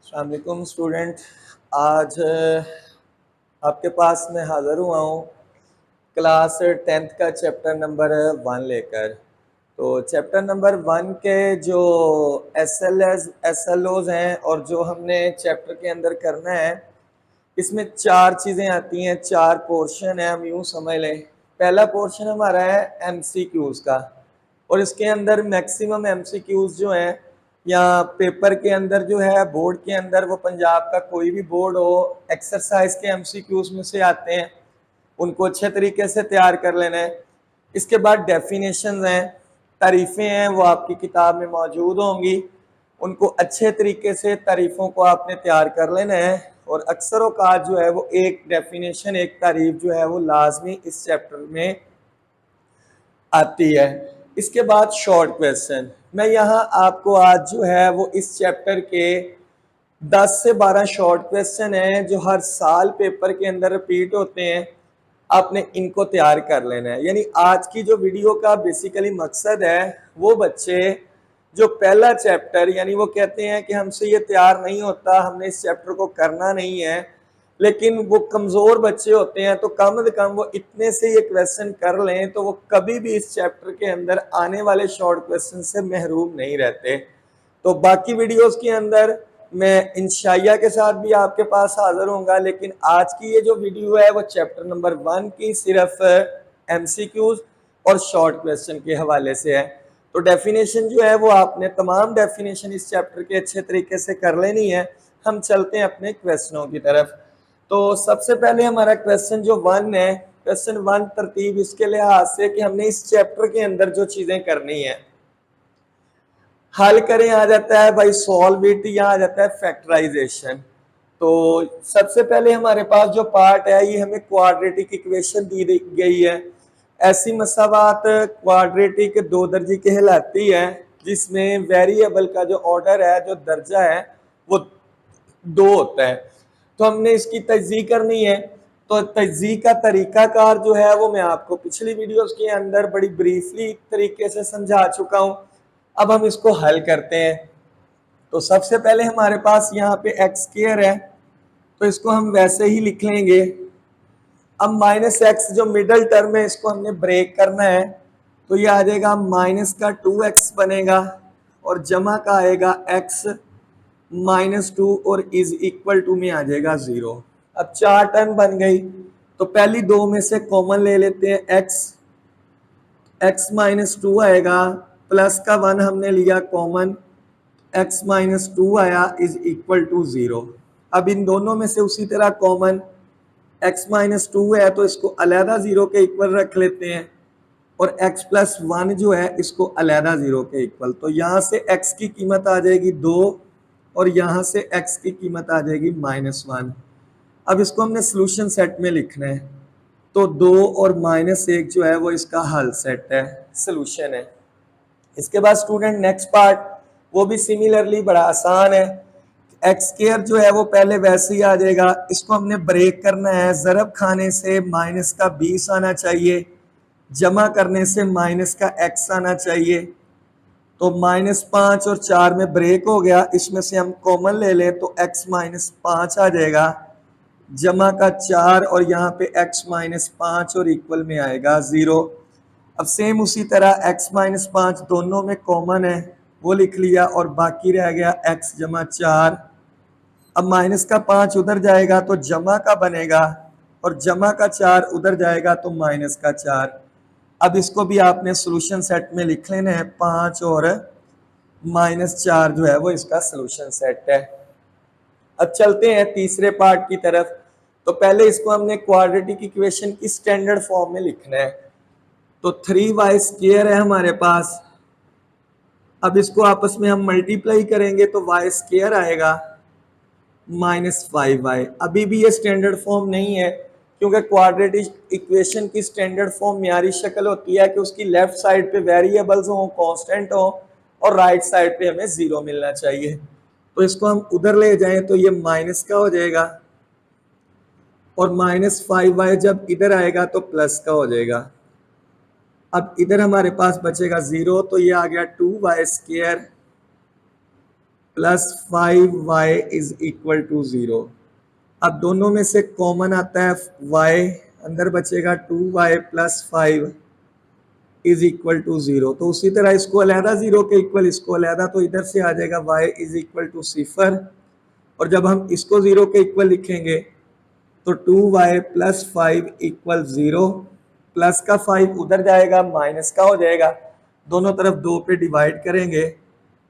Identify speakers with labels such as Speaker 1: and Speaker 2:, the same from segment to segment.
Speaker 1: अस्सलाम वालेकुम स्टूडेंट। आज आपके पास मैं हाज़िर हुआ हूँ क्लास 10th का चैप्टर नंबर 1 लेकर। तो चैप्टर नंबर 1 के जो एस एल ओज़ हैं और जो हमने चैप्टर के अंदर करना है, इसमें 4 चीज़ें आती हैं, 4 पोर्शन है, हम यूँ समझ लें। पहला पोर्शन हमारा है MCQs का, और इसके अंदर मैक्सिमम MCQs जो हैं या पेपर के अंदर जो है, बोर्ड के अंदर, वो पंजाब का कोई भी बोर्ड हो, एक्सरसाइज के MCQs में से आते हैं, उनको अच्छे तरीके से तैयार कर लेना है। इसके बाद डेफिनेशंस हैं, तारीफ़ें हैं, वो आपकी किताब में मौजूद होंगी, उनको अच्छे तरीके से तारीफ़ों को आपने तैयार कर लेना है। और अक्सर औकात जो है वो एक डेफिनेशन, एक तारीफ़ जो है वो लाजमी इस चैप्टर में आती है। इसके बाद शॉर्ट क्वेश्चन, मैं यहाँ आपको आज जो है वो इस चैप्टर के 10 से 12 शॉर्ट क्वेश्चन हैं जो हर साल पेपर के अंदर रिपीट होते हैं, आपने इनको तैयार कर लेना है। यानी आज की जो वीडियो का बेसिकली मकसद है, वो बच्चे जो पहला चैप्टर, यानी वो कहते हैं कि हमसे ये तैयार नहीं होता, हमने इस चैप्टर को करना नहीं है, लेकिन वो कमज़ोर बच्चे होते हैं, तो कम से कम वो इतने से ये क्वेश्चन कर लें तो वो कभी भी इस चैप्टर के अंदर आने वाले शॉर्ट क्वेश्चन से महरूम नहीं रहते। तो बाकी वीडियोस के अंदर मैं इंशाइया के साथ भी आपके पास हाजिर होऊंगा, लेकिन आज की ये जो वीडियो है वो चैप्टर नंबर 1 की सिर्फ MCQs और शॉर्ट क्वेश्चन के हवाले से है। तो डेफिनेशन जो है वो आपने तमाम डेफिनेशन इस चैप्टर के अच्छे तरीके से कर लेनी है। हम चलते हैं अपने क्वेश्चनों की तरफ। तो सबसे पहले हमारा क्वेश्चन जो 1 है, क्वेश्चन 1 तरतीब इसके लिहाज से कि हमने इस चैप्टर के अंदर जो चीजें करनी है, हल करें आ जाता है भाई सॉल्व इट, या आ जाता है फैक्टराइजेशन। तो सबसे पहले हमारे पास जो पार्ट है, ये हमें क्वाड्रेटिक इक्वेशन दी गई है। ऐसी मसावात क्वाड्रेटिक दो दर्जी कहलाती है, जिसमें वेरिएबल का जो ऑर्डर है, जो दर्जा है, वो 2 होता है। तो हमने इसकी तजज़ीह करनी है। तो तजज़ीह का तरीकाकार जो है वो मैं आपको पिछली वीडियोस के अंदर बड़ी ब्रीफली तरीके से समझा चुका हूँ। अब हम इसको हल करते हैं। तो सबसे पहले हमारे पास यहाँ पे एक्स स्क्वायर है, तो इसको हम वैसे ही लिख लेंगे। अब माइनस एक्स जो मिडल टर्म है, इसको हमने ब्रेक करना है, तो ये आ जाएगा माइनस का 2x बनेगा, और जमा का आएगा x -2 और इज इक्वल टू में आ जाएगा 0। अब 4 टर्म बन गई, तो पहली 2 में से कॉमन ले लेते हैं, x -2 आएगा, प्लस का 1 हमने लिया कॉमन, x -2 आया इज इक्वल टू 0। अब इन दोनों में से उसी तरह कॉमन x -2 है, तो इसको अलहदा 0 के इक्वल रख लेते हैं, और x + 1 जो है इसको अलहदा 0 के इक्वल। तो यहाँ से x की कीमत आ जाएगी 2, और यहाँ से x की कीमत आ जाएगी -1। अब इसको हमने सोल्यूशन सेट में लिखना है, तो 2 और -1 जो है वो इसका हल सेट है, सोल्यूशन है। इसके बाद स्टूडेंट नेक्स्ट पार्ट, वो भी सिमिलरली बड़ा आसान है। एक्स स्क्वायर जो है वो पहले वैसे ही आ जाएगा, इसको हमने ब्रेक करना है। ज़रब खाने से माइनस का 20 आना चाहिए, जमा करने से माइनस का x आना चाहिए। तो -5 और 4 में ब्रेक हो गया, इसमें से हम कॉमन ले लें तो x -5 आ जाएगा, जमा का 4 और यहाँ पे x -5 और इक्वल में आएगा 0। अब सेम उसी तरह x -5 दोनों में कॉमन है, वो लिख लिया, और बाकी रह गया x जमा 4। अब माइनस का 5 उधर जाएगा तो जमा का बनेगा, और जमा का 4 उधर जाएगा तो माइनस का 4। अब इसको भी आपने सोल्यूशन सेट में लिख लेना है, 5 और -4 जो है वो इसका सोल्यूशन सेट है। अब चलते हैं तीसरे पार्ट की तरफ। तो पहले इसको हमने क्वाड्रेटिक इक्वेशन की स्टैंडर्ड फॉर्म में लिखना है। तो 3y² है हमारे पास। अब इसको आपस में हम मल्टीप्लाई करेंगे तो y² आएगा -5y। अभी भी ये स्टैंडर्ड फॉर्म नहीं है, क्योंकि क्वाड्रेटिक इक्वेशन की स्टैंडर्ड फॉर्म म्यारी शक्ल होती है कि उसकी लेफ्ट साइड पे वेरिएबल्स हों, कांस्टेंट हो, और राइट साइड पे हमें 0 मिलना चाहिए। तो इसको हम उधर ले जाएं तो ये माइनस का हो जाएगा, और -5y जब इधर आएगा तो प्लस का हो जाएगा। अब इधर हमारे पास बचेगा 0, तो ये आ गया 2y² plus 5y is equal to 0। अब दोनों में से कॉमन आता है y, अंदर बचेगा 2y plus 5 is equal to 0। तो उसी तरह इसको अलहदा 0 के इक्वल, इसको अलहदा, तो इधर से आ जाएगा y इज इक्वल टू 0। और जब हम इसको 0 के इक्वल लिखेंगे तो 2y प्लस 5 इक्वल 0। प्लस का 5 उधर जाएगा, माइनस का हो जाएगा, दोनों तरफ 2 पे डिवाइड करेंगे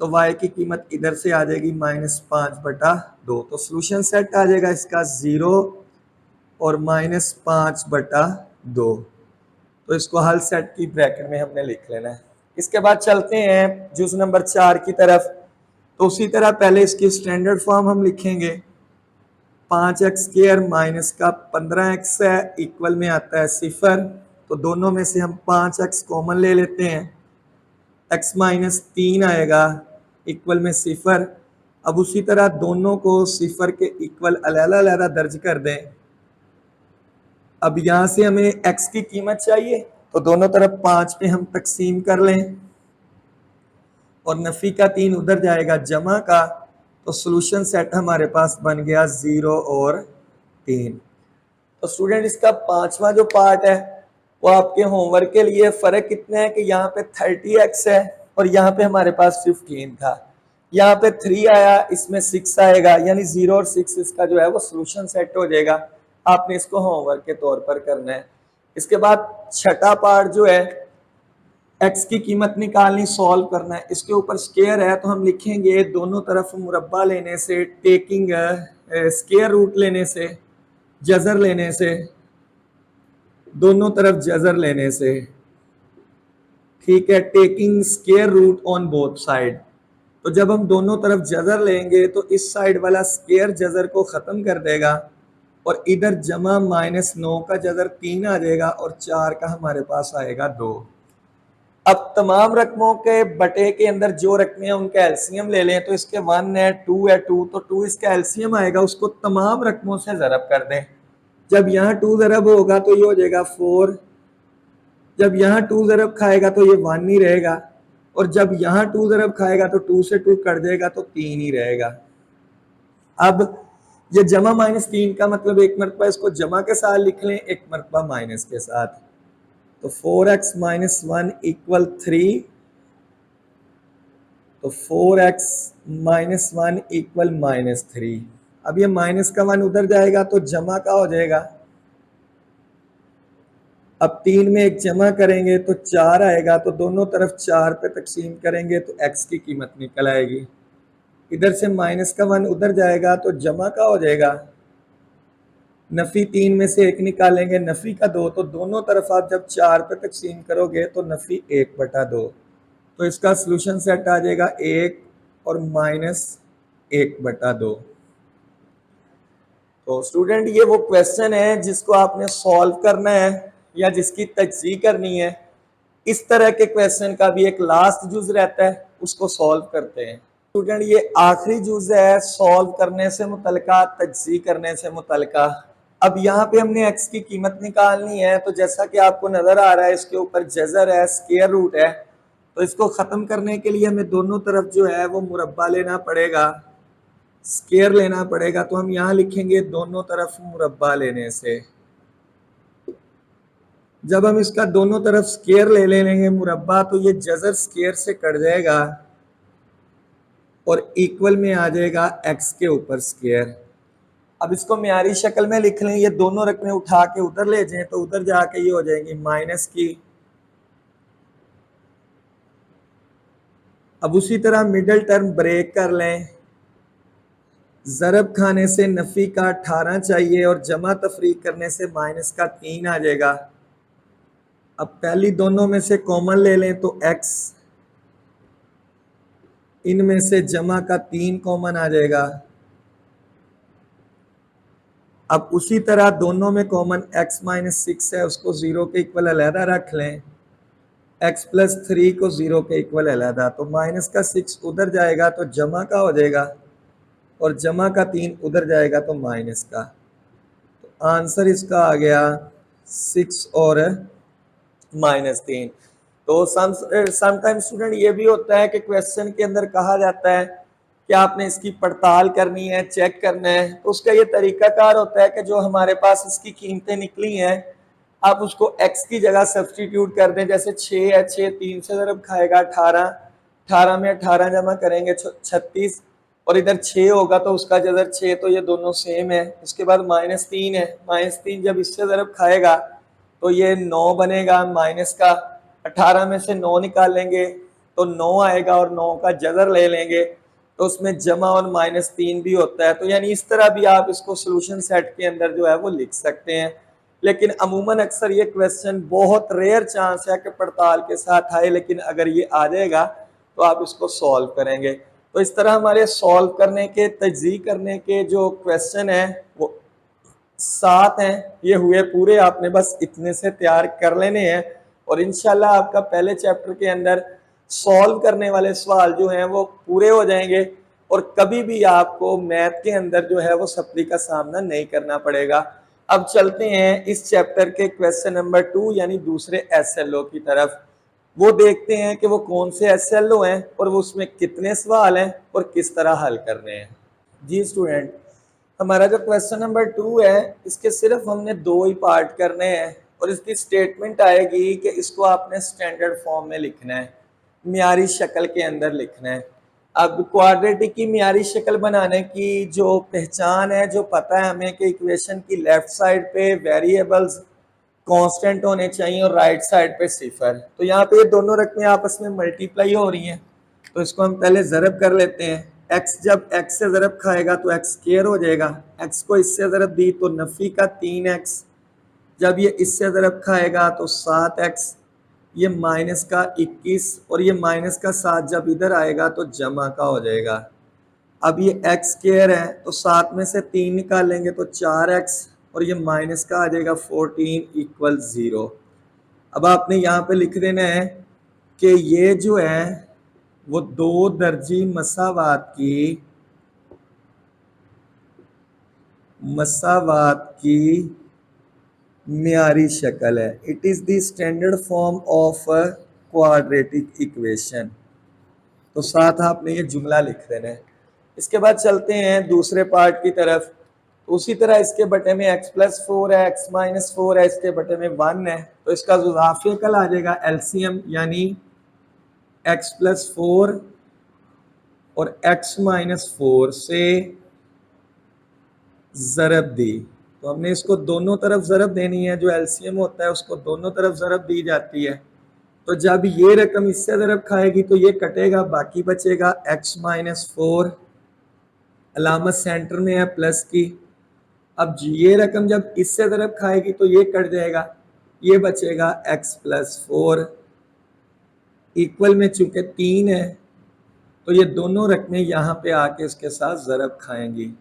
Speaker 1: तो y की कीमत इधर से आ जाएगी -5/2। तो सोल्यूशन सेट आ जाएगा इसका 0 और -5/2। तो इसको हल सेट की ब्रैकेट में हमने लिख लेना है। इसके बाद चलते हैं जुज़ नंबर 4 की तरफ। तो उसी तरह पहले इसकी स्टैंडर्ड फॉर्म हम लिखेंगे। 5x² माइनस का 15x है, इक्वल में आता है 0। तो दोनों में से हम 5x कॉमन ले लेते हैं, x माइनस 3 आएगा, इक्वल में 0। अब उसी तरह दोनों को 0 के इक्वल अलग-अलग दर्ज कर दें। अब यहाँ से हमें x की कीमत चाहिए तो दोनों तरफ 5 पे हम तकसीम कर लें और नफी का 3 उधर जाएगा जमा का। तो सॉल्यूशन सेट हमारे पास बन गया 0 और 3। तो स्टूडेंट इसका 5वां जो पार्ट है वो आपके होमवर्क के लिए, फ़र्क कितना है कि यहाँ पे 30x है और यहाँ पे हमारे पास 15 था, यहाँ पे 3 आया, इसमें 6 आएगा, यानी 0 और 6 इसका जो है वो सॉल्यूशन सेट हो जाएगा। आपने इसको होमवर्क के तौर पर करना है। इसके बाद छठा पार्ट जो है x की कीमत निकालनी, सॉल्व करना है। इसके ऊपर स्क्वायर है तो हम लिखेंगे दोनों तरफ मुरब्बा लेने से, टेकिंग स्क्वायर रूट लेने से, जज़र लेने से, दोनों तरफ जज़र लेने से, ठीक है, taking square root on both side. तो जब हम दोनों तरफ जज़र लेंगे तो इस साइड वाला स्क्वायर जज़र को ख़त्म कर देगा और इधर जमा -9 का जज़र 3 आ जाएगा और 4 का हमारे पास आएगा 2। अब तमाम रकमों के बटे के अंदर जो रकमें हैं उनका एलसीएम ले लें। तो इसके 1 है, 2 है, 2, तो 2 इसका एलसीएम आएगा, उसको तमाम रकमों से ज़रब कर दें। जब यहाँ 2 ज़रब होगा तो ये हो जाएगा 4, जब यहाँ 2 ज़रब खाएगा तो ये 1 ही रहेगा, और जब यहाँ 2 ज़रब खाएगा तो 2 से 2 कट जाएगा तो 3 ही रहेगा। अब ये जमा -3 का मतलब एक मरतबा इसको जमा के साथ लिख लें, एक मरतबा माइनस के साथ। तो 4x - 1 इक्वल 3, तो 4x - 1 इक्वल -3। अब ये माइनस का 1 उधर जाएगा तो जमा का हो जाएगा। अब 3 में एक जमा करेंगे तो 4 आएगा, तो दोनों तरफ 4 पे तकसीम करेंगे तो x की कीमत निकल आएगी। इधर से माइनस का 1 उधर जाएगा तो जमा का हो जाएगा। नफ़ी 3 में से 1 निकालेंगे, नफ़ी का 2, तो दोनों तरफ आप जब 4 पे तकसीम करोगे तो नफ़ी 1/2। तो इसका सॉल्यूशन सेट आ जाएगा 1 और -1/2। तो स्टूडेंट ये वो क्वेश्चन है जिसको आपने सॉल्व करना है या जिसकी तजज़ीह करनी है। इस तरह के क्वेश्चन का भी एक लास्ट जुज़ रहता है, उसको सॉल्व करते हैं। स्टूडेंट ये आखिरी जुज़ है सॉल्व करने से मुतल्लिका, तजज़ीह करने से मुतल्लिका। अब यहाँ पे हमने x की कीमत निकालनी है, तो जैसा कि आपको नज़र आ रहा है इसके ऊपर जज़र है, स्क्वायर रूट है, तो इसको ख़त्म करने के लिए हमें दोनों तरफ जो है वो मुरब्बा लेना पड़ेगा, स्क्वायर लेना पड़ेगा। तो हम यहाँ लिखेंगे दोनों तरफ मुरब्बा लेने से। जब हम इसका दोनों तरफ स्क्वायर ले लेंगे मुरब्बा, तो ये जज़र स्क्वायर से कट जाएगा और इक्वल में आ जाएगा x के ऊपर स्क्वायर। अब इसको म्यारी शक्ल में लिख लें, ये दोनों रकमें उठा के उधर ले जाएं तो उधर जाके ये हो जाएंगी माइनस की। अब उसी तरह मिडिल टर्म ब्रेक कर लें, ज़रब खाने से नफ़ी का 18 चाहिए और जमा तफरीक करने से माइनस का 3 आ जाएगा। अब पहली दोनों में से कॉमन ले लें तो x, इनमें से जमा का 3 कॉमन आ जाएगा। अब उसी तरह दोनों में कॉमन x - 6 है, उसको 0 के इक्वल अलहदा रख लें, x + 3 को 0 के इक्वल अलहदा, तो माइनस का 6 उधर जाएगा तो जमा का हो जाएगा और जमा का 3 उधर जाएगा तो माइनस का। तो आंसर इसका आ गया 6 और -3। तो समटाइम स्टूडेंट ये भी होता है कि क्वेश्चन के अंदर कहा जाता है कि आपने इसकी पड़ताल करनी है, चेक करना है, तो उसका ये तरीकाकार होता है कि जो हमारे पास इसकी कीमतें निकली हैं आप उसको x की जगह सब्सटीट्यूट कर दें। जैसे 6 है, 6 3 से ज़रब खाएगा 18, 18 में 18 जमा करेंगे 36, और इधर 6 होगा तो उसका जजर 6, तो ये दोनों सेम है। उसके बाद -3 है, -3 जब इससे ज़रब खाएगा तो ये 9 बनेगा, माइनस का 18 में से 9 निकालेंगे तो 9 आएगा, और 9 का जजर ले लेंगे तो उसमें जमा और -3 भी होता है। तो यानी इस तरह भी आप इसको सोल्यूशन सेट के अंदर जो है वो लिख सकते हैं। लेकिन अमूमन अक्सर ये क्वेश्चन बहुत रेयर चांस है कि पड़ताल के साथ आए, लेकिन अगर ये आ जाएगा तो आप इसको सॉल्व करेंगे। तो इस तरह हमारे सॉल्व करने के, तजज़ीह करने के जो क्वेश्चन हैं वो 7 हैं, ये हुए पूरे। आपने बस इतने से तैयार कर लेने हैं और इंशाल्लाह आपका पहले चैप्टर के अंदर सॉल्व करने वाले सवाल जो हैं वो पूरे हो जाएंगे और कभी भी आपको मैथ के अंदर जो है वो सप्ली का सामना नहीं करना पड़ेगा। अब चलते हैं इस चैप्टर के क्वेश्चन नंबर 2 यानी दूसरे SLO की तरफ। वो देखते हैं कि वो कौन से SLO हैं और वो उसमें कितने सवाल हैं और किस तरह हल करने हैं। जी स्टूडेंट, हमारा जो क्वेश्चन नंबर 2 है इसके सिर्फ हमने 2 ही पार्ट करने हैं और इसकी स्टेटमेंट आएगी कि इसको आपने स्टैंडर्ड फॉर्म में लिखना है, मियारी शक्ल के अंदर लिखना है। अब क्वाड्रेटिक की मियारी शक्ल बनाने की जो पहचान है, जो पता है हमें कि इक्वेशन की लेफ्ट साइड पे वेरिएबल्स कांस्टेंट होने चाहिए और राइट साइड पे सिफर। तो यहाँ पे ये दोनों रकमें आपस में मल्टीप्लाई हो रही हैं, तो इसको हम पहले ज़रब कर लेते हैं। x जब x से ज़रब खाएगा तो x स्क्वायर हो जाएगा, x को इससे ज़रब दी तो नफ़ी का 3x, जब ये इससे ज़रब खाएगा तो 7x, ये माइनस का 21 और ये माइनस का 7 जब इधर आएगा तो जमा का हो जाएगा। अब ये x स्क्वायर है तो 7 में से 3 निकालेंगे तो 4x और ये माइनस का आ जाएगा 14 इक्वल 0। अब आपने यहाँ पे लिख देना है कि ये जो है वो 2 दर्जी मसावात की मियारी शक्ल है। It is the standard form of quadratic equation. तो साथ आपने ये जुमला लिख देना है। इसके बाद चलते हैं दूसरे पार्ट की तरफ। उसी तरह इसके बटे में x+4 है, x-4 है, इसके बटे में 1 है, तो इसका जुज़ाफ़े कल आ जाएगा एलसीएम, यानी x+4 और x-4 से ज़रब दी। तो हमने इसको दोनों तरफ ज़रब देनी है, जो एलसीएम होता है उसको दोनों तरफ ज़रब दी जाती है। तो जब ये रकम इससे ज़रब खाएगी तो ये कटेगा, बाकी बचेगा x-4, अलामत सेंटर में है प्लस की। अब ये रकम जब इससे ज़रब खाएगी तो ये कट जाएगा, ये बचेगा x+4। इक्वल में चूंकि 3 है तो ये दोनों रकमें यहाँ पे आके इसके साथ ज़रब खाएंगी।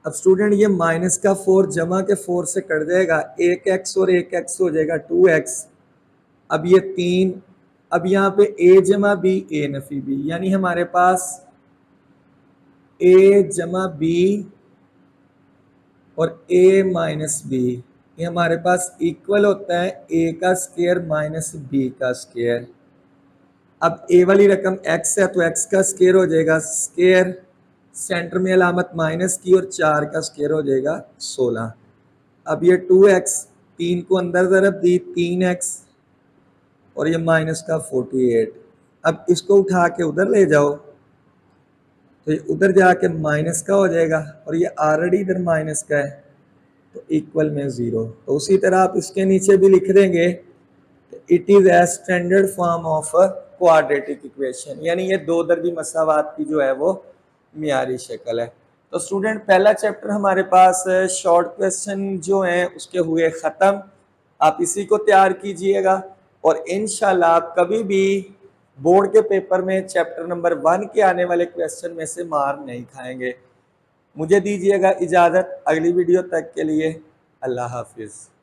Speaker 1: अब स्टूडेंट ये माइनस का 4 जमा के 4 से कट जाएगा, 1x और 1x हो जाएगा 2x। अब ये 3, अब यहाँ पे a जमा b, a नफी b, यानी हमारे पास a जमा b और a माइनस b, ये हमारे पास इक्वल होता है a का स्क्वायर माइनस b का स्क्वायर। अब a वाली रकम x है तो x का स्क्वायर हो जाएगा, स्क्वायर सेंटर में अलामत माइनस की और 4 का स्क्वायर हो जाएगा 16। अब ये 2x, 3 को अंदर ज़रब दी 3x और ये माइनस का 48। अब इसको उठा के उधर ले जाओ तो ये उधर जाके माइनस का हो जाएगा और ये ऑलरेडी इधर माइनस का है तो इक्वल में 0। तो उसी तरह आप इसके नीचे भी लिख देंगे it is a standard form of quadratic equation, यानी ये 2 दर्जी मसावात की जो है वो मियारी शक्ल है। तो स्टूडेंट पहला चैप्टर हमारे पास शॉर्ट क्वेश्चन जो हैं उसके हुए ख़त्म। आप इसी को तैयार कीजिएगा और इंशाल्लाह आप कभी भी बोर्ड के पेपर में चैप्टर नंबर 1 के आने वाले क्वेश्चन में से मार नहीं खाएंगे। मुझे दीजिएगा इजाज़त, अगली वीडियो तक के लिए अल्लाह हाफिज़।